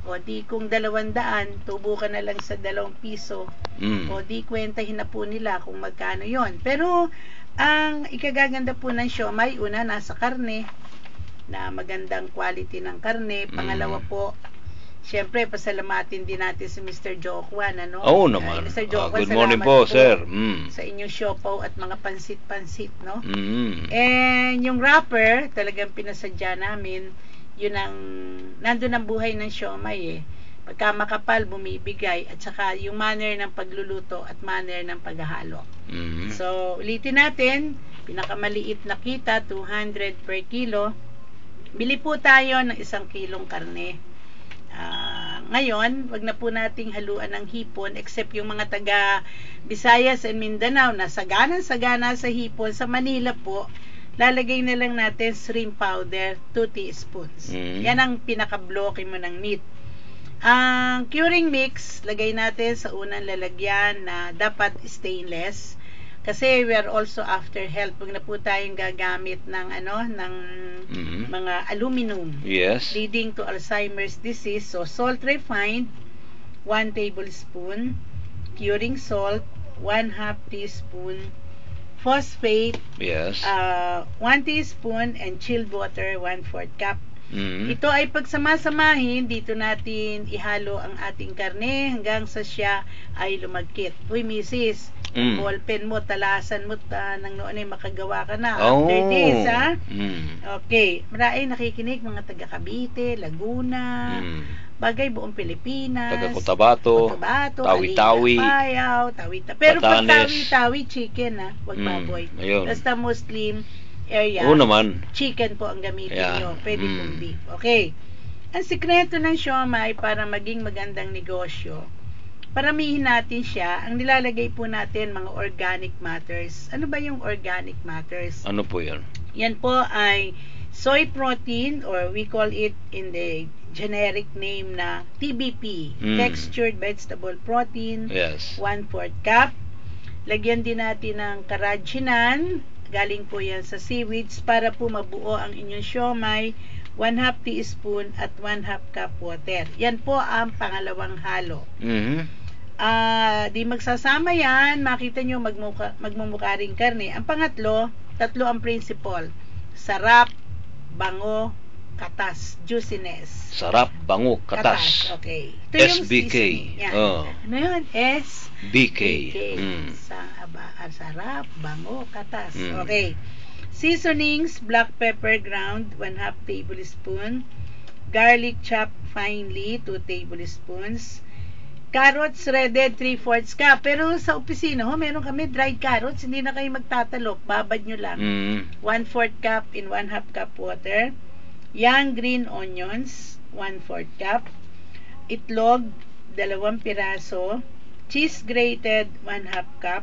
O di kung 200, tubo ka na lang sa 2 piso. O di kwentahin na po nila kung magkano yon. Pero ang ikagaganda po ng siomai, una, nasa karne, na magandang quality ng karne. Pangalawa po, siyempre, pasalamatin din natin si Mr. Jokwan, ano? Oo naman. Mr. Jokwan, good morning po, sir. Sa inyong siopaw at mga pansit-pansit, no? And yung wrapper, talagang pinasadya namin, yun ang, nandun ang buhay ng siomai eh. Pagka makapal, bumibigay, at saka yung manner ng pagluluto at manner ng paghahalo. So, ulitin natin, pinakamaliit na kita, 200 per kilo. Bili po tayo ng 1 kilong karne. Ngayon, wag na po nating haluan ng hipon, except yung mga taga Visayas and Mindanao na sagana sa hipon. Sa Manila po, lalagay na lang natin shrimp powder, 2 teaspoons. Yan ang pinaka-bloke mo ng meat. Ang curing mix, lagay natin sa unang lalagyan na dapat stainless. Kasi we are also after health. Huwag na po tayong gagamit ng mga aluminum. Yes. Leading to Alzheimer's disease. So, salt refined, 1 tablespoon. Curing salt, 1/2 teaspoon. Phosphate, yes. 1 teaspoon. And chilled water, 1/4 cup. Ito ay pagsamasamahin, dito natin ihalo ang ating karne hanggang sa siya ay lumagkit. Uy, misis, ballpen mo, talasan mo, nang noon ay makagawa ka na. After this, ha? Okay. Maraming nakikinig, mga taga Cavite, Laguna, bagay buong Pilipinas, taga Cotabato, Tawi-Tawi, Payaw, pero pag Tawi-Tawi, chicken, ha? Wag baboy. Basta Muslim area, naman. chicken po ang gamitin nyo. Pwede pong beef. Okay. Ang sikreto ng siomai para maging magandang negosyo, paramihin natin siya. Ang nilalagay po natin, mga organic matters. Ano ba yung organic matters? Ano po yan? Yan po ay soy protein, or we call it in the generic name na TVP, textured vegetable protein. Yes. 1/4 cup. Lagyan din natin ng karajinan. Galing po yan sa seaweeds para po mabuo ang inyong siomai. 1/2 teaspoon at 1/2 cup water. Yan po ang pangalawang halo. Di magsasama yan, makita nyo magmumukha ring karne. Ang pangatlo, 3 ang principle. Sarap, bango, katas, juiciness. Sarap, bango, katas. Okay. Ito SBK. Ano yun? BK. Sarap, bango, katas. Okay. Seasonings, black pepper ground, 1/2 tablespoon. Garlic chopped finely, 2 tablespoons. Carrots shredded, 3/4 cup. Pero sa opisina, meron kami dried carrots. Hindi na kayo magtatalok. Babad nyo lang. 1/4 cup in 1/2 cup water. Young green onions, 1/4 cup. Itlog, 2 piraso. Cheese grated, 1/2 cup.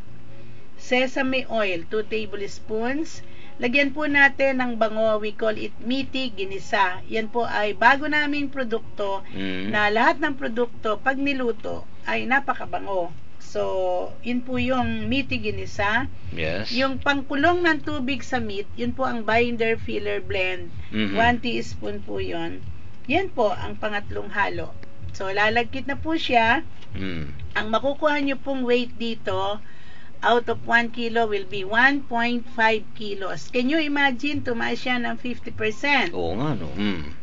Sesame oil, 2 tablespoons. Lagyan po natin ng bango, we call it meaty ginisa. Yan po ay bago naming produkto na lahat ng produkto pag niluto ay napakabango. So, yun po yung meaty ginisa. Yes. Yung pangkulong ng tubig sa meat, yun po ang binder filler blend. 1 teaspoon po yun. Yan po ang pangatlong halo. So, lalagkit na po siya. Ang makukuha nyo pong weight dito, out of 1 kilo will be 1.5 kilos. Can you imagine, tumaas siya ng 50%? Oo nga, no?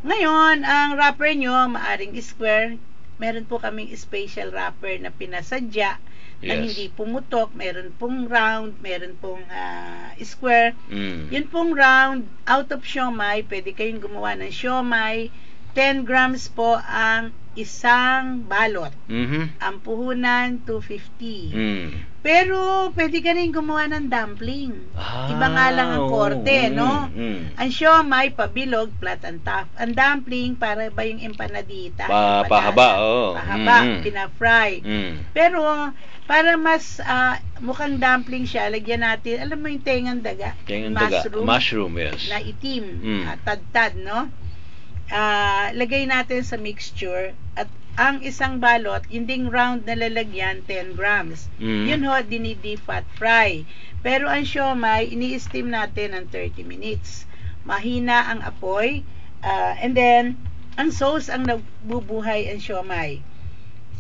Ngayon, ang wrapper nyo, maaring square. Meron po kaming special wrapper na pinasadya na hindi pumutok. Meron pong round, meron pong square. Yun pong round, out of siomai, pwede kayong gumawa ng siomai. 10 grams po ang isang balot. Ang puhunan, 250. Pero, pwede ka rin gumawa ng dumpling. Iba nga lang ang korte, no? Ang siomai, pabilog, flat and tough. Ang dumpling, para ba yung empanadita? Pahaba, Pahaba, pina-fry. Pero, para mas mukhang dumpling siya, lagyan natin, alam mo yung tengang daga? Mushroom, yes. Na itim, tad-tad, no? Lagay natin sa mixture at ang isang balot, yung ding round na lalagyan, 10 grams. Yun ho, dinidi fat fry. Pero ang siomai, ini-steam natin ng 30 minutes. Mahina ang apoy. And then, Ang sauce ang nagbubuhay ang siomai.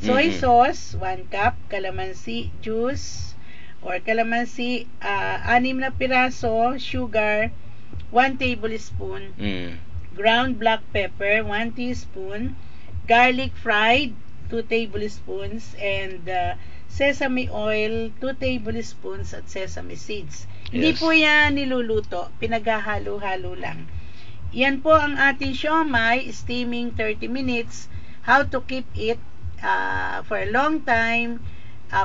Soy sauce, 1 cup. Calamansi juice or calamansi, 6 na piraso. Sugar, 1 tablespoon. Ground black pepper, 1 teaspoon. Garlic fried, 2 tablespoons. And sesame oil, 2 tablespoons at sesame seeds. Hindi po yan niluluto. Pinaghahalo-halo lang. Yan po ang ating siomai, steaming 30 minutes. How to keep it for a long time.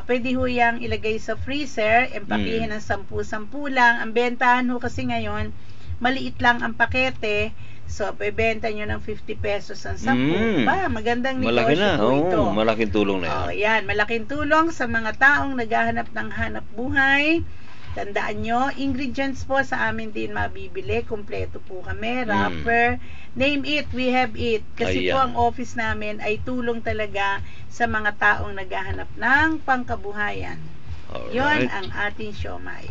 Pwede ho yang ilagay sa freezer, empakihin ng 10-10 lang. Ang bentahan ho kasi ngayon, maliit lang ang pakete. So, ibenta nyo ng 50 pesos ang 10. Magandang negosyo po ito. Malaking tulong na Yan, yan. malaking tulong sa mga taong naghahanap ng hanap buhay. Tandaan nyo, ingredients po sa amin din mabibili. Kompleto po kami. Wrapper. Name it, we have it. Kasi po ang office namin ay tulong talaga sa mga taong naghahanap ng pangkabuhayan. Yon ang ating siomai.